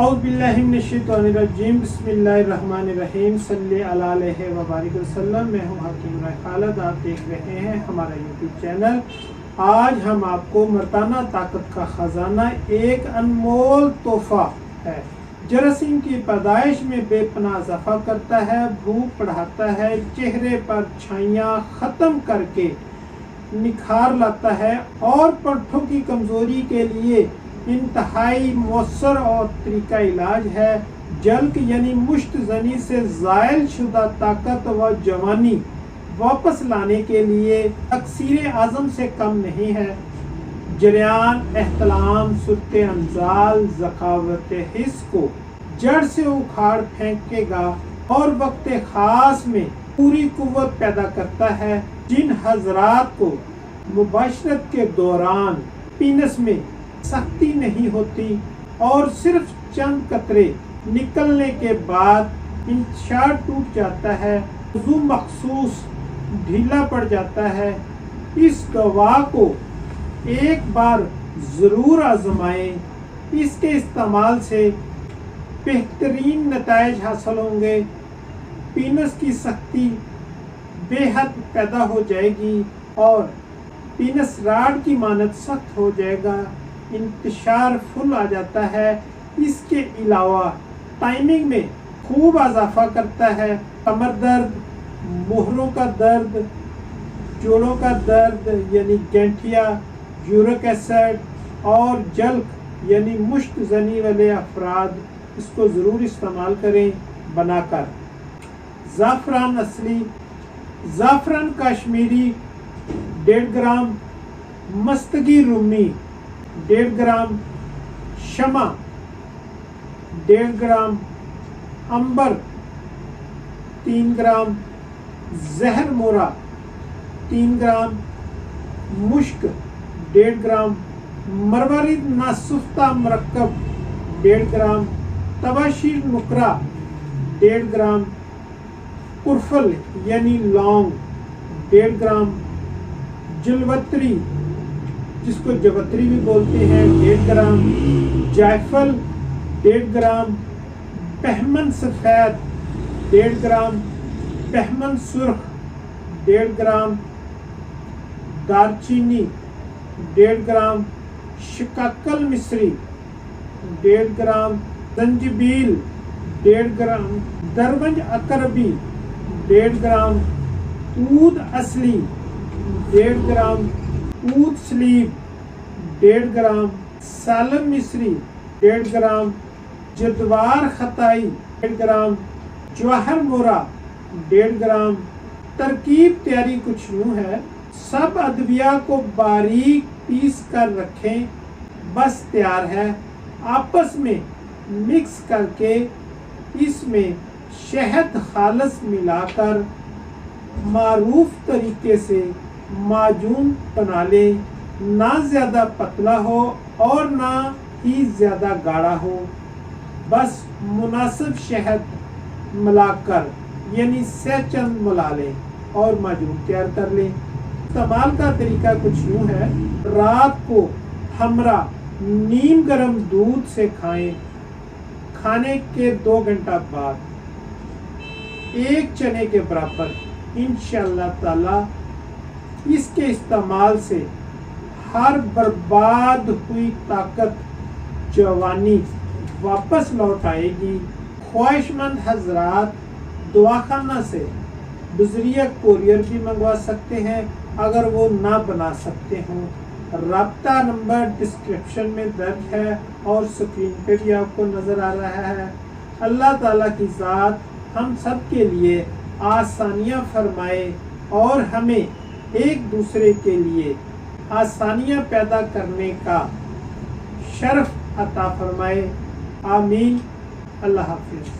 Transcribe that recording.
औज़ु बिल्लाहि मिनश्शैतानिर्रजीम बिस्मिल्लाहिर्रहमानिर्रहीम सल्ली अला अलैहि व बारिक वसल्लम। मैं हूँ हकीम खालिद, आप देख रहे हैं हमारा यूट्यूब चैनल। आज हम आपको मर्दाना ताकत का ख़जाना, एक अनमोल तोहफा है। जरासीम की पैदाइश में बेपनाह इजाफा करता है, भूख बढ़ाता है, चेहरे पर छाइयाँ ख़त्म करके निखार लाता है और पट्ठों की कमज़ोरी के लिए इंतहाई मौसर और तरीका इलाज है। जल्क यानी मुश्त ज़नी से ज़ायल शुदा ताकत व जवानी वापस लाने के लिए तकसीर आज़म से कम नहीं है। जरियान, एहतलाम, सुरते अंजाल, ज़खावत हिस्स को जड़ से उखाड़ फेंकेगा और वक्त ख़ास में पूरी कुव्वत पैदा करता है। जिन हजरात को मुबाशरत के दौरान पीनस में सख्ती नहीं होती और सिर्फ चंद कतरे निकलने के बाद इंतशार टूट जाता है, वज़ू मखसूस ढीला पड़ जाता है, इस दवा को एक बार ज़रूर आजमाएं। इसके इस्तेमाल से बेहतरीन नताइज हासिल होंगे। पीनस की सख्ती बेहद पैदा हो जाएगी और पीनस राड की मानद सख्त हो जाएगा, इंतशार फुल आ जाता है। इसके अलावा टाइमिंग में खूब इजाफा करता है। कमर दर्द, मोहरों का दर्द, जोड़ों का दर्द यानी गैंठिया, यूरिक एसिड और जल्क यानी मुश्त ज़नी वाले अफराद इसको ज़रूर इस्तेमाल करें बनाकर। ज़ाफ़रान असली, ज़ाफ़रान कश्मीरी 1.5 ग्राम, मस्तगी रूमी 1.5 ग्राम, शमा 1.5 ग्राम, अंबर 3 ग्राम, जहर मोरा 3 ग्राम, मुश्क 1.5 ग्राम, मरवरिद नासुफ्ता मरकब 1.5 ग्राम, तबाशीर नुकरा 1.5 ग्राम, कुरफल यानी लौंग 1.5 ग्राम, जलवत्री जिसको जवत्री भी बोलते हैं 1.5 ग्राम, जायफल 1.5 ग्राम, पहमन सफ़ेद 1.5 ग्राम, पहमन सुर्ख 1.5 ग्राम, दारचीनी 1.5 ग्राम, शिकाकल मिस्री 1.5 ग्राम, जंजीबील 1.5 ग्राम, दरवंज अकरबी 1.5 ग्राम, ऊद असली 1.5 ग्राम, ऊद स्लीव 1.5 ग्राम, सालम मिस्री 1.5 ग्राम, जदवार खताई 1.5 ग्राम, जवाहर मोरा 1.5 ग्राम। तरकीब तैयारी कुछ यूँ है। सब अदविया को बारीक पीस कर रखें, बस तैयार है। आपस में मिक्स करके इसमें शहद खालस मिलाकर मारूफ तरीके से माजून बना लें। ना ज़्यादा पतला हो और ना ही ज़्यादा गाढ़ा हो, बस मुनासिब शहद मिलाकर यानी सहचंद मिला लें और माजून तैयार कर लें। इस्तेमाल का तरीका कुछ यूँ है। रात को हमरा नीम गर्म दूध से खाएं। खाने के 2 घंटा बाद 1 चने के बराबर इंशाअल्लाह ताला इसके इस्तेमाल से हर बर्बाद हुई ताकत, जवानी वापस लौट आएगी। ख्वाहिशमंद हजरात दवाखाना से बज़रिया कोरियर भी मंगवा सकते हैं अगर वो ना बना सकते हों। राब्ता नंबर डिस्क्रिप्शन में दर्ज है और स्क्रीन पे भी आपको नज़र आ रहा है। अल्लाह ताला की ज़ात हम सब के लिए आसानियाँ फरमाए और हमें एक दूसरे के लिए आसानियाँ पैदा करने का शर्फ अता फरमाए। आमीन। अल्लाह हाफ़िज़।